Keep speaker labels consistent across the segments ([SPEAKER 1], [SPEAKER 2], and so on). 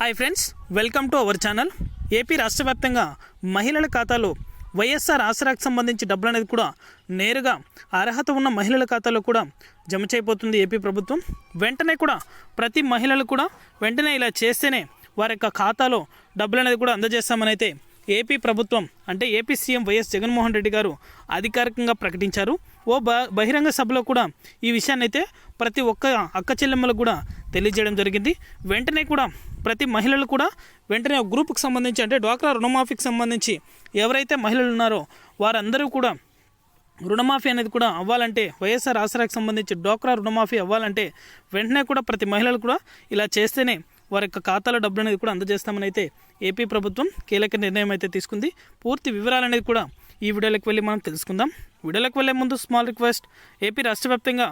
[SPEAKER 1] Hi friends, welcome to our channel. AP రాష్ట్ర వ్యాప్తంగా మహిళల ఖాతాలో వైఎస్ఆర్ ఆసరాకు సంబంధించి డబ్బులు అనేది కూడా నేరుగా అర్హత ఉన్న మహిళల ఖాతాలో కూడా జమ చేయబోతుంది ఏపీ ప్రభుత్వం. వెంటనే కూడా ప్రతి మహిళలు కూడా వెంటనే ఇలా చేస్తేనే వారి యొక్క ఖాతాలో డబ్బులు అనేది కూడా అందజేస్తామని అయితే ఏపీ ప్రభుత్వం అంటే AP CM YS Jaganmohan Reddy గారు అధికారికంగా ప్రకటించారు. బహిరంగ సభలో కూడా ఈ విషయాన్ని అయితే ప్రతి ఒక్క అక్క చెల్లెమ్మలకు కూడా తెలియజేయడం జరిగింది. వెంటనే కూడా ప్రతి మహిళలు కూడా వెంటనే ఒక గ్రూప్కి సంబంధించి అంటే డ్వాక్రా రుణమాఫీకి సంబంధించి ఎవరైతే మహిళలు ఉన్నారో వారందరూ కూడా రుణమాఫీ అనేది కూడా అవ్వాలంటే వైఎస్ఆర్ ఆసరాకు సంబంధించి డ్వాక్రా రుణమాఫీ అవ్వాలంటే వెంటనే కూడా ప్రతి మహిళలు కూడా ఇలా చేస్తేనే వారి యొక్క ఖాతాలో డబ్బులు అనేది కూడా అందజేస్తామని అయితే ఏపీ ప్రభుత్వం కీలక నిర్ణయం అయితే తీసుకుంది. పూర్తి వివరాలు అనేది కూడా ఈ వీడియోలోకి వెళ్ళి మనం తెలుసుకుందాం. వీడియోలోకి వెళ్ళే ముందు స్మాల్ రిక్వెస్ట్, ఏపీ రాష్ట్ర వ్యాప్తంగా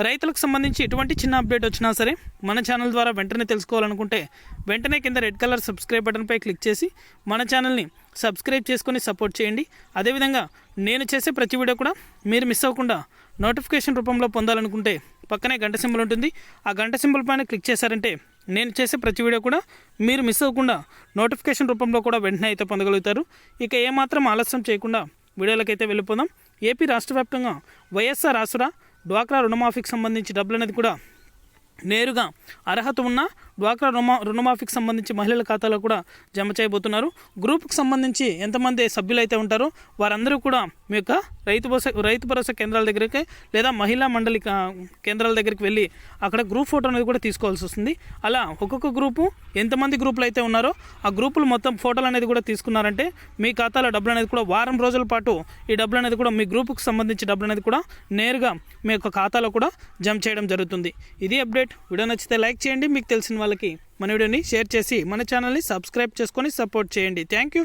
[SPEAKER 1] రైతులకు సంబంధించి ఎటువంటి చిన్న అప్డేట్ వచ్చినా సరే మన ఛానల్ ద్వారా వెంటనే తెలుసుకోవాలనుకుంటే వెంటనే కింద రెడ్ కలర్ సబ్స్క్రైబ్ బటన్పై క్లిక్ చేసి మన ఛానల్ని సబ్స్క్రైబ్ చేసుకొని సపోర్ట్ చేయండి. అదేవిధంగా నేను చేసే ప్రతి వీడియో కూడా మీరు మిస్ అవ్వకుండా నోటిఫికేషన్ రూపంలో పొందాలనుకుంటే పక్కనే గంట సింబల్ ఉంటుంది. ఆ గంట సింబల్ పైన క్లిక్ చేశారంటే నేను చేసే ప్రతి వీడియో కూడా మీరు మిస్ అవ్వకుండా నోటిఫికేషన్ రూపంలో కూడా వెంటనే అయితే పొందగలుగుతారు. ఇక ఏమాత్రం ఆలస్యం చేయకుండా వీడియోలకైతే వెళ్ళిపోదాం. ఏపీ రాష్ట్ర వ్యాప్తంగా వైఎస్ఆర్ ఆసరా డ్వాక్రా రుణమాఫీకి సంబంధించి డబ్బులు అనేది కూడా నేరుగా అర్హత ఉన్న డ్వాక్రా రుణమాఫీకి సంబంధించి మహిళల ఖాతాలో కూడా జమ చేయబోతున్నారు. గ్రూప్కి సంబంధించి ఎంతమంది సభ్యులు అయితే ఉంటారో వారందరూ కూడా మీ యొక్క రైతు భరోసా కేంద్రాల దగ్గరికి లేదా మహిళా మండలి కేంద్రాల దగ్గరికి వెళ్ళి అక్కడ గ్రూప్ ఫోటో అనేది కూడా తీసుకోవాల్సి వస్తుంది. అలా ఒక్కొక్క గ్రూపు ఎంతమంది గ్రూపులు అయితే ఉన్నారో ఆ గ్రూపులు మొత్తం ఫోటోలు అనేది కూడా తీసుకున్నారంటే మీ ఖాతాలో డబ్బులు అనేది కూడా వారం రోజుల పాటు ఈ డబ్బులు అనేది కూడా మీ గ్రూపుకి సంబంధించి డబ్బులు అనేది కూడా నేరుగా మీ యొక్క ఖాతాలో కూడా జమ చేయడం జరుగుతుంది. ఇది అప్డేట్. వీడియో నచ్చితే లైక్ చేయండి, మీకు తెలిసిన వాళ్ళకి మన వీడియోని షేర్ చేసి మన ఛానల్ని సబ్స్క్రైబ్ చేసుకొని సపోర్ట్ చేయండి. Thank you.